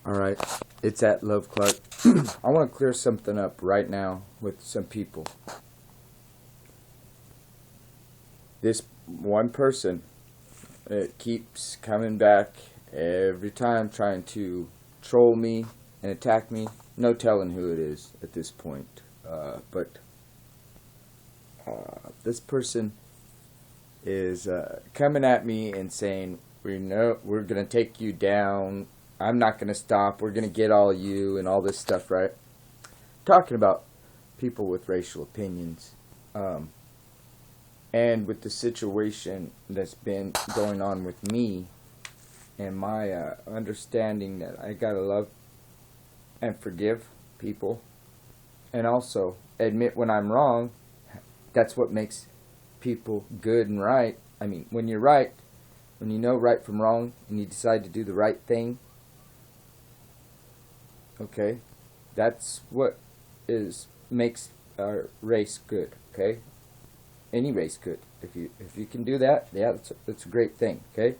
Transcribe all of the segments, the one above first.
Alright, it's at Love Clark. I want to clear something up right now with some people. This one person, it keeps coming back every time trying to troll me and attack me. No telling who it is at this point. But this person is coming at me and saying, we're going to take you down. I'm not going to stop. We're going to get all you and all this stuff, right? Talking about people with racial opinions. And with the situation that's been going on with me and my understanding that I got to love and forgive people. And also admit when I'm wrong. That's what makes people good and right. I mean, when you're right, when you know right from wrong and you decide to do the right thing, okay, that's what makes our race good, okay? Any race good. If you can do that, yeah, that's a great thing, okay?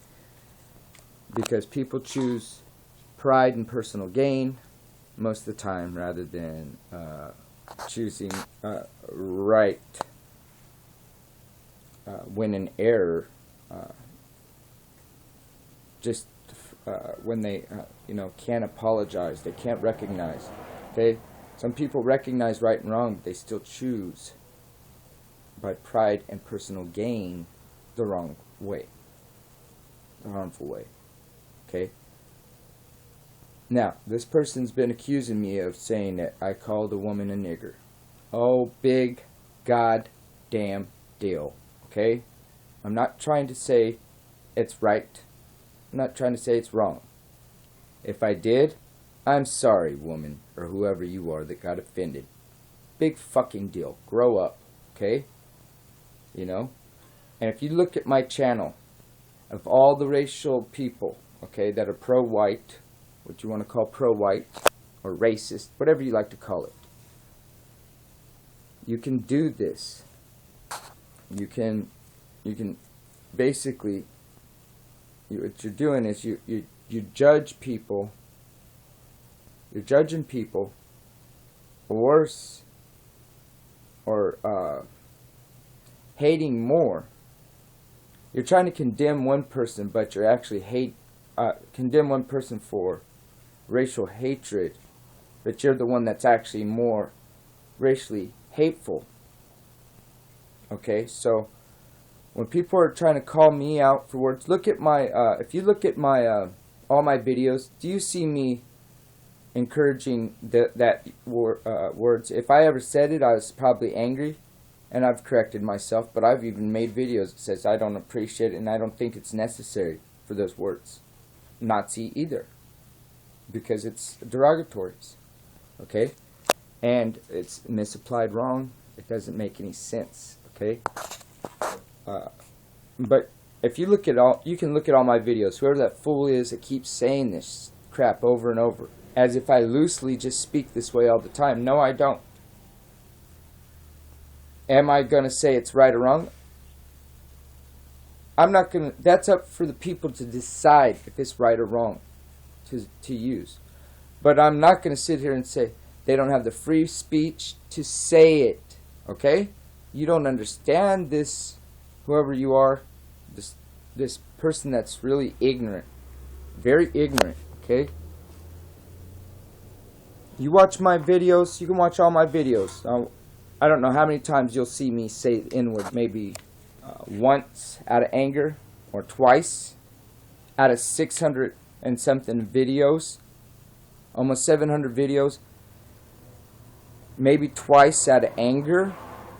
Because people choose pride and personal gain most of the time rather than choosing right when an error, just when they can't apologize, they can't recognize. Okay, some people recognize right and wrong, but they still choose by pride and personal gain the wrong way, the harmful way. Okay. Now, this person's been accusing me of saying that I called a woman a nigger. Oh, big goddamn deal. Okay? I'm not trying to say it's right. I'm not trying to say it's wrong. If I did, I'm sorry, woman, or whoever you are that got offended. Big fucking deal. Grow up. Okay? You know? And if you look at my channel, of all the racial people, okay, that are pro-white, what you want to call pro-white, or racist, whatever you like to call it, you can do this. You can basically, what you're doing is you judge people. You're judging people worse or hating more. You're trying to condemn one person, but you're actually condemn one person for racial hatred, but you're the one that's actually more racially hateful. Okay, so when people are trying to call me out for words, look at my, if you look at my, all my videos, do you see me encouraging words? If I ever said it, I was probably angry, and I've corrected myself, but I've even made videos that says I don't appreciate it, and I don't think it's necessary for those words. Nazi either, because it's derogatories, okay? And it's misapplied wrong. It doesn't make any sense, okay? But if you look at you can look at all my videos. Whoever that fool is that keeps saying this crap over and over, as if I loosely just speak this way all the time. No, I don't. Am I going to say it's right or wrong? I'm not going to. That's up for the people to decide if it's right or wrong to use. But I'm not going to sit here and say they don't have the free speech to say it. Okay? You don't understand this, whoever you are, this person that's really ignorant. Very ignorant. Okay? You watch my videos. You can watch all my videos. I don't know how many times you'll see me say the N-word. Maybe once out of anger, or twice out of 600 and something videos, almost 700 videos, maybe twice out of anger,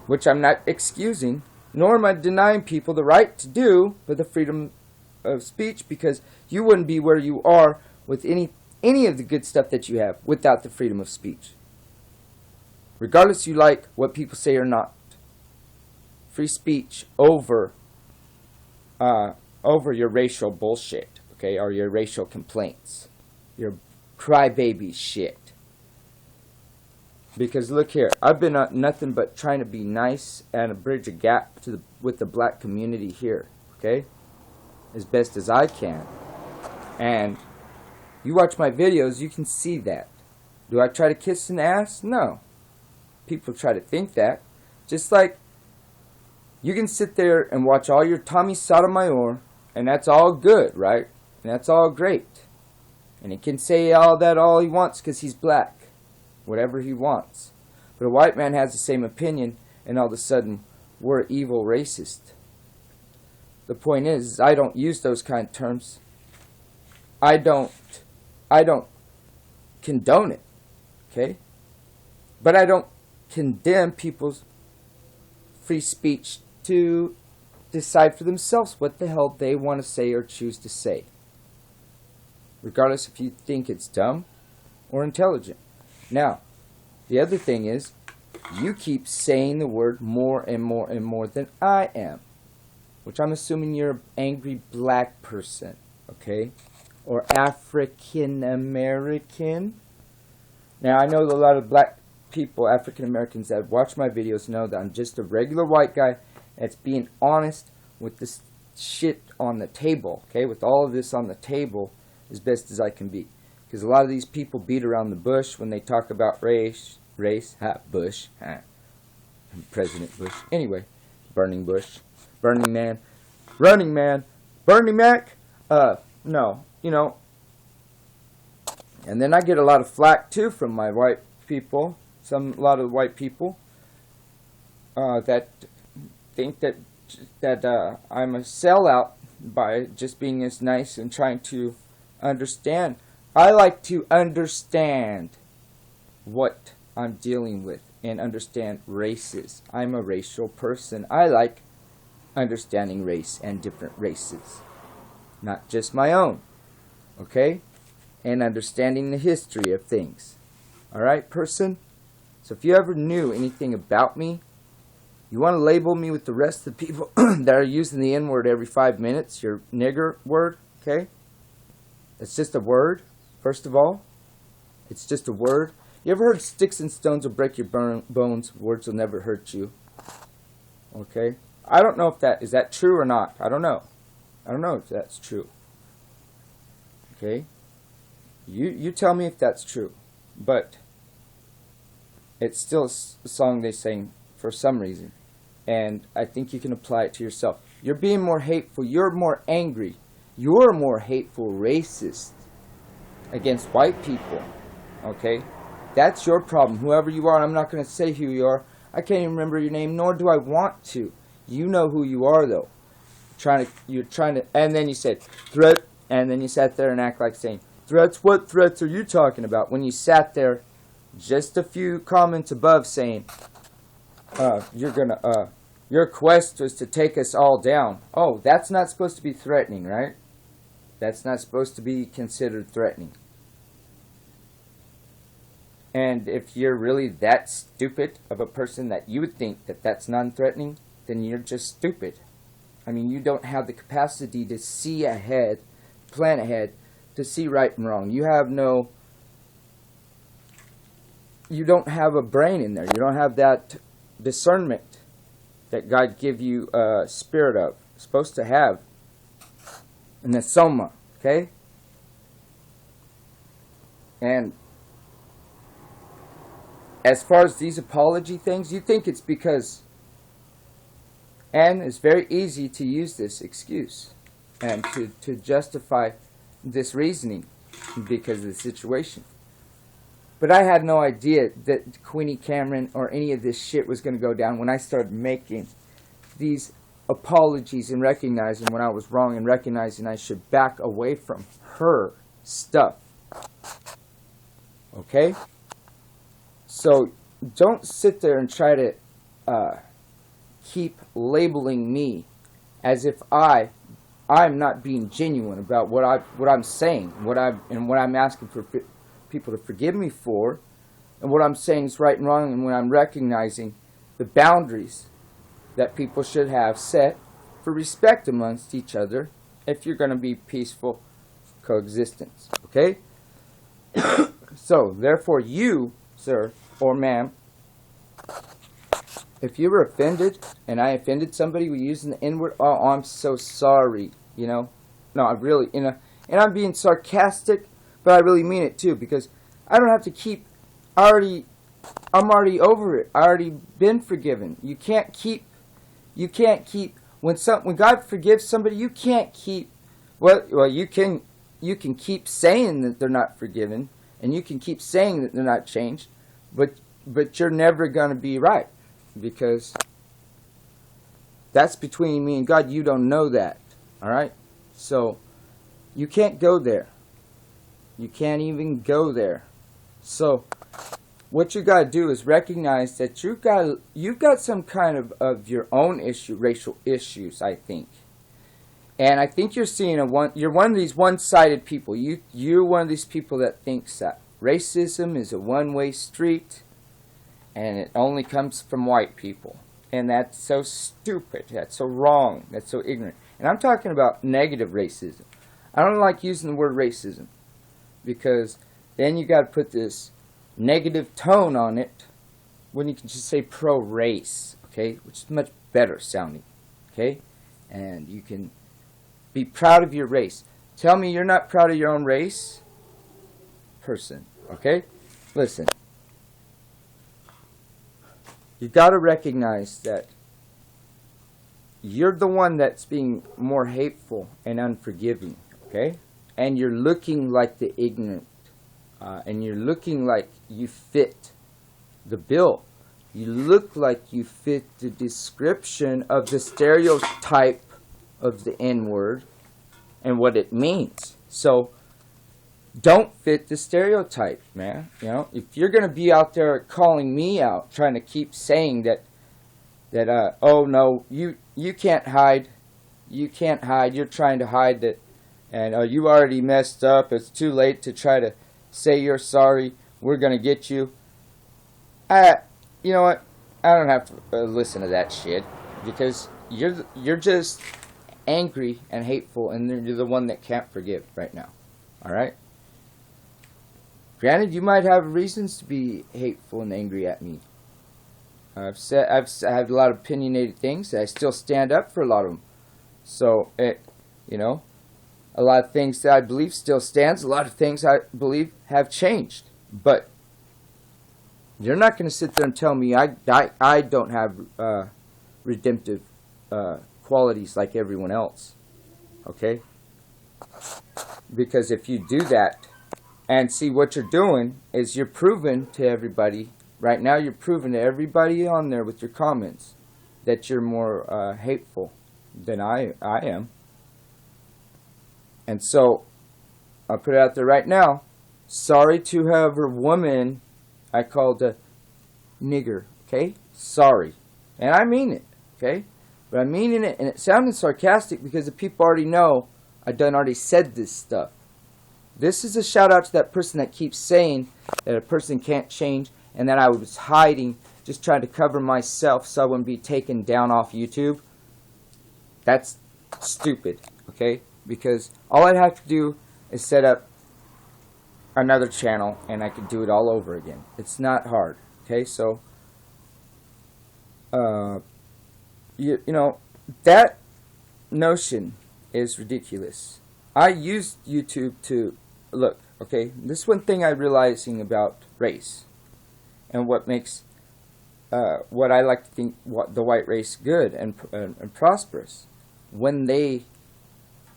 which I'm not excusing, nor am I denying people the right to do with the freedom of speech, because you wouldn't be where you are with any of the good stuff that you have without the freedom of speech. Regardless you like what people say or not. Free speech over your racial bullshit, okay, or your racial complaints, your crybaby shit. Because look here, I've been nothing but trying to be nice and bridge a gap with the black community here, okay, as best as I can. And You watch my videos, you can see that. Do I try to kiss an ass? No. People try to think that. Just like you can sit there and watch all your Tommy Sotomayor, and that's all good, right? And that's all great. And he can say all he wants because he's black. Whatever he wants. But a white man has the same opinion, and all of a sudden, we're evil racist. The point is I don't use those kind of terms. I don't condone it, okay? But I don't condemn people's free speech to decide for themselves what the hell they want to say or choose to say, regardless if you think it's dumb or intelligent. Now, the other thing is, you keep saying the word more and more and more than I am, which I'm assuming you're an angry black person, okay? Or African American. Now, I know a lot of black people, African Americans that watch my videos know that I'm just a regular white guy that's being honest with this shit on the table, okay? With all of this on the table as best as I can be. Because a lot of these people beat around the bush when they talk about race, Bush, President Bush. Anyway, Burning Bush, Burning Man, Running Man, Bernie Mac. No, you know. And then I get a lot of flack too from my white people. A lot of white people that think that I'm a sellout by just being as nice and trying to understand. I like to understand what I'm dealing with and understand races. I'm a racial person. I like understanding race and different races, not just my own, okay? And understanding the history of things. Alright, person? So if you ever knew anything about me, you want to label me with the rest of the people that are using the N-word every 5 minutes, your nigger word, okay? It's just a word, first of all. It's just a word. You ever heard sticks and stones will break your bones, words will never hurt you? Okay? I don't know if is that true or not. I don't know. I don't know if that's true. Okay? You tell me if that's true. But it's still a song they sing for some reason. And I think you can apply it to yourself. You're being more hateful. You're more angry. You're more hateful racist against white people. Okay? That's your problem. Whoever you are, I'm not going to say who you are. I can't even remember your name, nor do I want to. You know who you are, though. You're trying to, and then you said, threat, and then you sat there and act like saying, threats? What threats are you talking about? When you sat there just a few comments above saying, your quest was to take us all down. Oh, that's not supposed to be threatening, right? That's not supposed to be considered threatening. And if you're really that stupid of a person that you would think that that's non-threatening, then you're just stupid. I mean, you don't have the capacity to see ahead, plan ahead, to see right and wrong. You don't have a brain in there. You don't have that discernment that God give you a spirit of. Supposed to have. And the soma, okay? And as far as these apology things, you think it's because, and it's very easy to use this excuse and to justify this reasoning because of the situation. But I had no idea that Queenie Cameron or any of this shit was going to go down when I started making these apologies and recognizing when I was wrong and recognizing I should back away from her stuff. Okay? So don't sit there and try to keep labeling me as if I'm not being genuine about what I'm saying, what I'm asking for people to forgive me for, and what I'm saying is right and wrong, and when I'm recognizing the boundaries that people should have set for respect amongst each other if you're going to be peaceful coexistence. Okay? So, therefore, you, sir or ma'am, if you were offended and I offended somebody with using the N-word, oh, I'm so sorry, you know. No, I really, and I'm being sarcastic, but I really mean it too, because I don't have to keep, I'm already over it. I already been forgiven. You can't keep, when God forgives somebody, you can't keep, well, you can keep saying that they're not forgiven, and you can keep saying that they're not changed, but you're never going to be right, because that's between me and God. You don't know that, all right? So you can't go there. You can't even go there. So what you got to do is recognize that you've got some kind of your own racial issues, I think. And I think you're seeing you're one of these one-sided people. You're one of these people that thinks that racism is a one-way street and it only comes from white people. And that's so stupid. That's so wrong. That's so ignorant. And I'm talking about negative racism. I don't like using the word racism, because then you got to put this negative tone on it when you can just say pro-race, okay, which is much better sounding, okay? And you can be proud of your race. Tell me you're not proud of your own race, person, okay? Listen, you got to recognize that you're the one that's being more hateful and unforgiving, okay? And you're looking like the ignorant, and you're looking like you fit the bill. You look like you fit the description of the stereotype of the N-word and what it means. So don't fit the stereotype, man. You know, if you're going to be out there calling me out, trying to keep saying that oh no, you can't hide. You can't hide. You're trying to hide that, and you already messed up. It's too late to try to say you're sorry. We're going to get you. You know what? I don't have to listen to that shit, because you're just angry and hateful, and you're the one that can't forgive right now. All right? Granted, you might have reasons to be hateful and angry at me. I've had a lot of opinionated things. I still stand up for a lot of them. So, you know, a lot of things that I believe still stands. A lot of things I believe have changed. But you're not going to sit there and tell me I don't have redemptive qualities like everyone else. Okay? Because if you do that, and see, what you're doing is you're proving to everybody, right now you're proving to everybody on there with your comments that you're more hateful than I am. And so, I'll put it out there right now. Sorry to whoever woman I called a nigger, okay? Sorry. And I mean it, okay? But I'm meaning it, and it sounded sarcastic because the people already know I done already said this stuff. This is a shout out to that person that keeps saying that a person can't change and that I was hiding, just trying to cover myself so I wouldn't be taken down off YouTube. That's stupid, okay? Because all I'd have to do is set up another channel and I could do it all over again. It's not hard, okay? So, you know, that notion is ridiculous. I used YouTube to look, okay, this is one thing I'm realizing about race and what makes what I like to think the white race good and prosperous. When they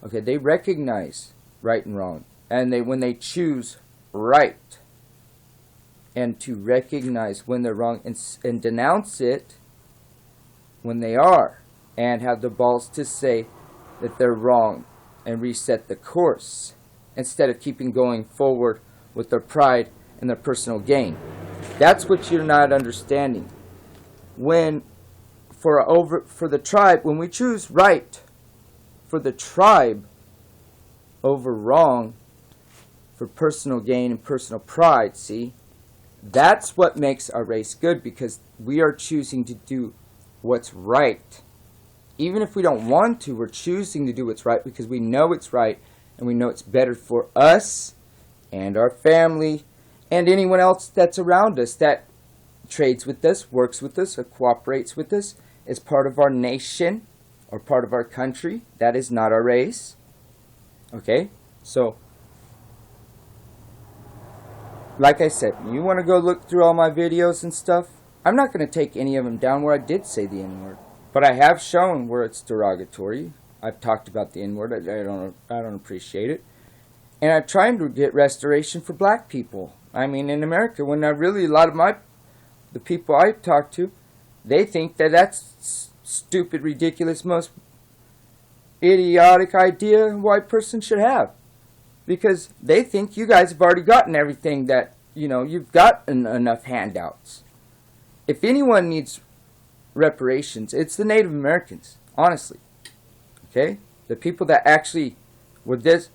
recognize right and wrong, and when they choose right, and to recognize when they're wrong and denounce it when they are, and have the balls to say that they're wrong and reset the course, instead of keeping going forward with their pride and their personal gain. That's what you're not understanding. When for the tribe, when we choose right for the tribe over wrong for personal gain and personal pride, see, that's what makes our race good, because we are choosing to do what's right. Even if we don't want to, we're choosing to do what's right because we know it's right and we know it's better for us and our family and anyone else that's around us that trades with us, works with us, or cooperates with us, is part of our nation or part of our country. That is not our race. Okay? So, like I said, you want to go look through all my videos and stuff, I'm not going to take any of them down where I did say the N-word. But I have shown where it's derogatory. I've talked about the N-word. I don't appreciate it. And I'm trying to get restoration for black people. I mean, in America, when a lot of the people I talk to, they think that that's stupid, ridiculous, most idiotic idea a white person should have. Because they think you guys have already gotten everything that, you've got enough handouts. If anyone needs reparations, it's the Native Americans, honestly. Okay? The people that actually were this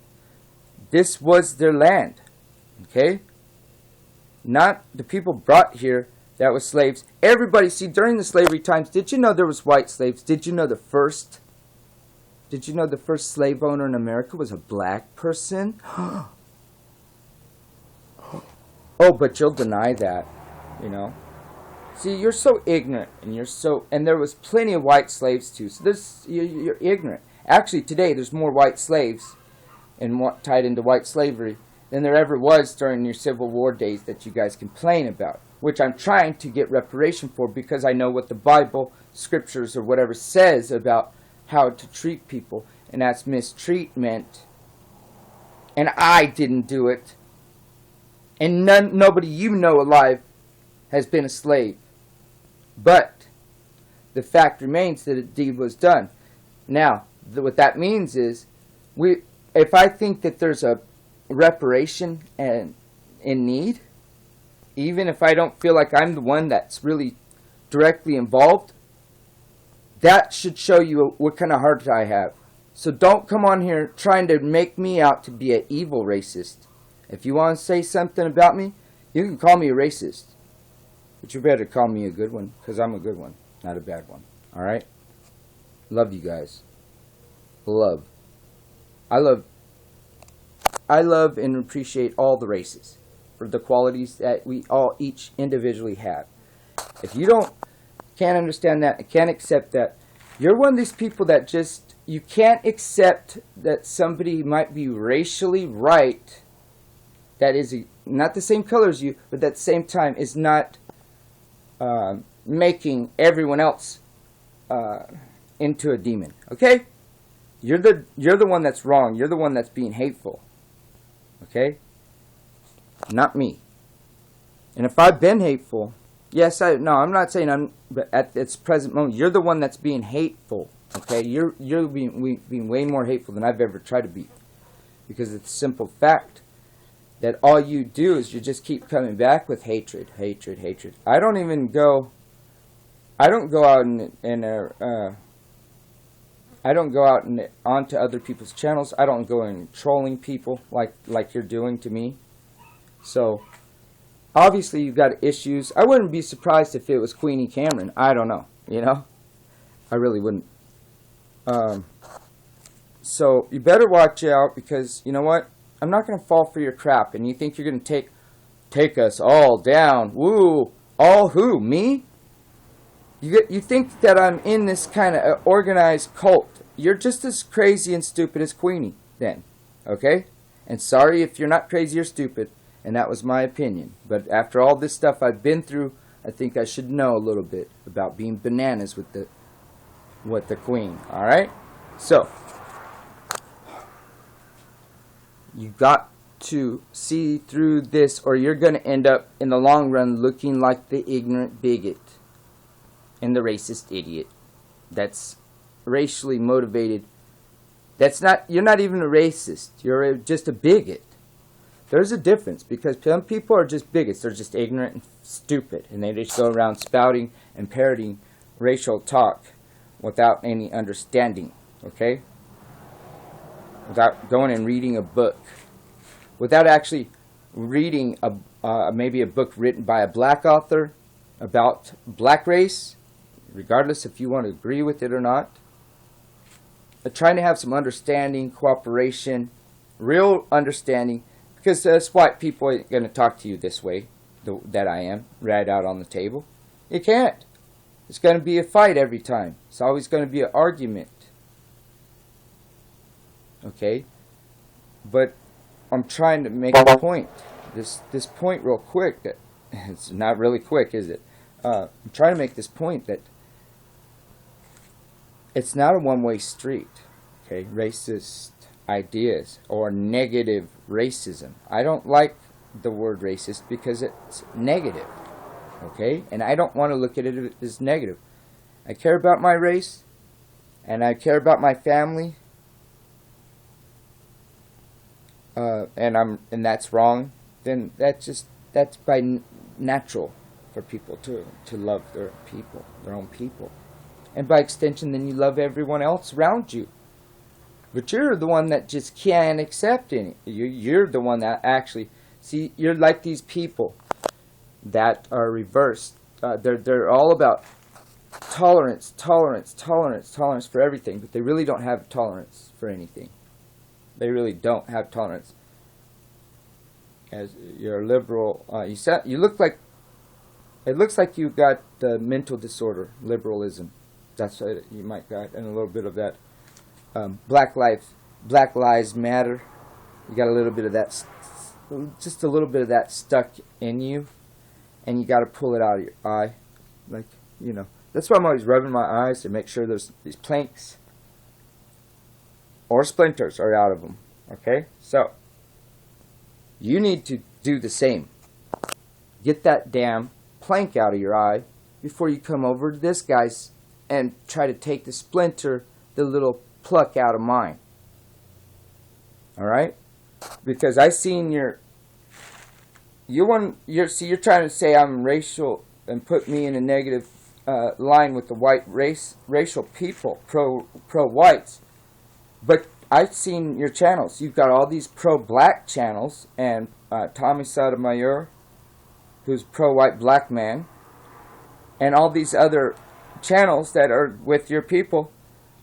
was their land. Okay? Not the people brought here that were slaves. Everybody, see, during the slavery times, did you know there was white slaves? Did you know the first slave owner in America was a black person? Oh, but you'll deny that, See, you're so ignorant, and there was plenty of white slaves too. So you're ignorant. Actually, today there's more white slaves and tied into white slavery than there ever was during your Civil War days that you guys complain about, which I'm trying to get reparation for because I know what the Bible, scriptures, or whatever says about how to treat people, and that's mistreatment. And I didn't do it, and nobody alive has been a slave. But the fact remains that a deed was done. Now, what that means is, if I think that there's a reparation and in need, even if I don't feel like I'm the one that's really directly involved, that should show you what kind of heart I have. So don't come on here trying to make me out to be an evil racist. If you want to say something about me, you can call me a racist. But you better call me a good one, because I'm a good one, not a bad one. Alright? Love you guys. Love. I love and appreciate all the races for the qualities that we all each individually have. If you can't understand that and can't accept that, you're one of these people that you can't accept that somebody might be racially right, that is not the same color as you, but at the same time is not making everyone else into a demon. Okay? You're the one that's wrong. You're the one that's being hateful. Okay? Not me. And if I've been hateful, yes, I'm not saying but at this present moment, you're the one that's being hateful. Okay? You're being way more hateful than I've ever tried to be. Because it's a simple fact that all you do is you just keep coming back with hatred, hatred, hatred. I don't go out and onto other people's channels. I don't go in trolling people like you're doing to me. So obviously you've got issues. I wouldn't be surprised if it was Queenie Cameron. I don't know, I really wouldn't. So you better watch out, because you know what? I'm not going to fall for your crap, and you think you're going to take us all down. Woo! All who? Me? You think that I'm in this kind of organized cult. You're just as crazy and stupid as Queenie, then. Okay? And sorry if you're not crazy or stupid, and that was my opinion. But after all this stuff I've been through, I think I should know a little bit about being bananas with the Queen. Alright? So, you got to see through this, or you're going to end up in the long run looking like the ignorant bigot and the racist idiot that's racially motivated. You're not even a racist. You're just a bigot. There's a difference, because some people are just bigots. They're just ignorant and stupid, and they just go around spouting and parroting racial talk without any understanding. Okay? Without going and reading a book, without actually reading maybe a book written by a black author about black race, regardless if you want to agree with it or not. Trying to have some understanding, cooperation, real understanding, because us white people ain't going to talk to you this way that I am, right out on the table. You can't. It's going to be a fight every time. It's always going to be an argument. Okay? But I'm trying to make a point this point real quick. That it's not really quick, is it? I'm trying to make this point that it's not a one-way street. Okay, racist ideas or negative racism. I don't like the word racist because it's negative. Okay, and I don't want to look at it as negative. I care about my race, and I care about my family. And that's wrong, then that's by natural for people to love their people, their own people, and by extension, then you love everyone else around you. But you're the one that just can't accept any. You're the one that actually see. You're like these people that are reversed. They're all about tolerance for everything, but they really don't have tolerance for anything. They really don't have tolerance. As you're a liberal, you look like. It looks like you got the mental disorder, liberalism. That's what you might got, and a little bit of that. Black Lives Matter. You got a little bit of that, just a little bit of that stuck in you, and you got to pull it out of your eye, like That's why I'm always rubbing my eyes to make sure there's these planks or splinters are out of them. Okay, so you need to do the same. Get that damn plank out of your eye before you come over to this guy's and try to take the splinter, the little pluck out of mine. All right, because I seen you're trying to say I'm racial and put me in a negative line with the racial people, pro-whites. But I've seen your channels. You've got all these pro-black channels, and Tommy Sotomayor, who's pro-white black man, and all these other channels that are with your people.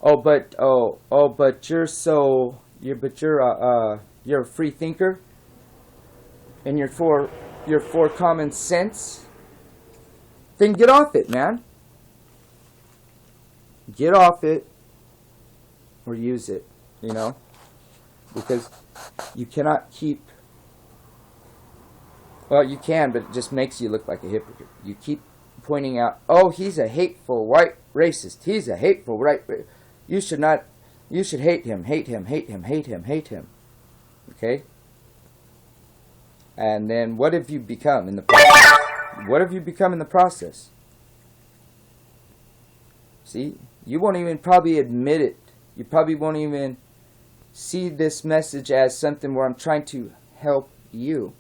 But you're a free thinker, and you're for common sense. Then get off it, man. Get off it, or use it. Because you cannot keep. Well, you can, but it just makes you look like a hypocrite. You keep pointing out, he's a hateful white racist. He's a hateful white. You should hate him, hate him, hate him, hate him, hate him. Okay? And then what have you become in the process? What have you become in the process? See? You won't even probably admit it. You probably won't even see this message as something where I'm trying to help you.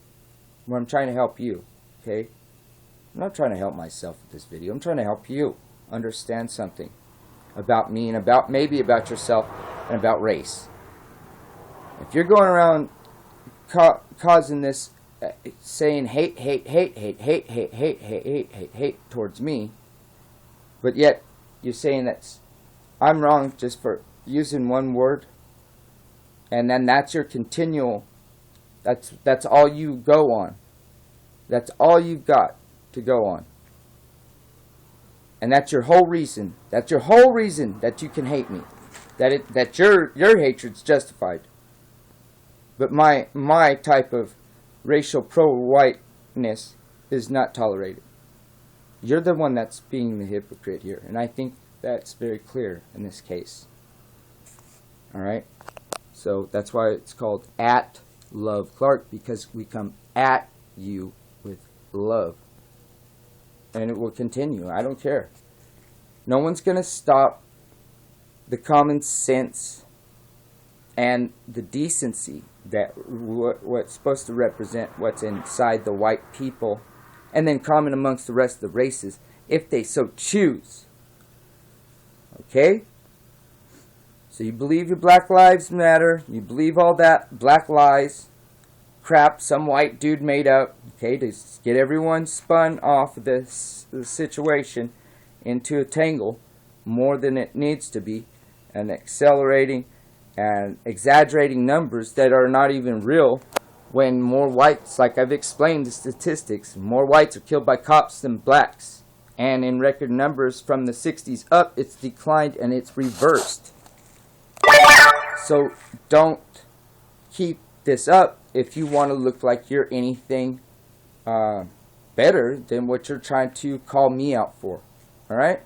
Okay? I'm not trying to help myself with this video. I'm trying to help you understand something about me and maybe about yourself and about race. If you're going around causing this, saying hate towards me, but yet you're saying that I'm wrong just for using one word, and then that's your continual, that's all you go on. That's all you've got to go on. And that's your whole reason. That's your whole reason that you can hate me. That your hatred's justified. But my type of racial pro-whiteness is not tolerated. You're the one that's being the hypocrite here, and I think that's very clear in this case. All right? So that's why it's called at Love Clark, because we come at you with love. And it will continue. I don't care. No one's going to stop the common sense and the decency that what's supposed to represent what's inside the white people, and then common amongst the rest of the races, if they so choose. Okay? So you believe your Black Lives Matter, you believe all that black lies, crap some white dude made up, okay, to get everyone spun off of this situation into a tangle more than it needs to be, and accelerating and exaggerating numbers that are not even real, when more whites, like I've explained the statistics, more whites are killed by cops than blacks. And in record numbers from the 60s up, it's declined and it's reversed. So don't keep this up if you want to look like you're anything better than what you're trying to call me out for. All right?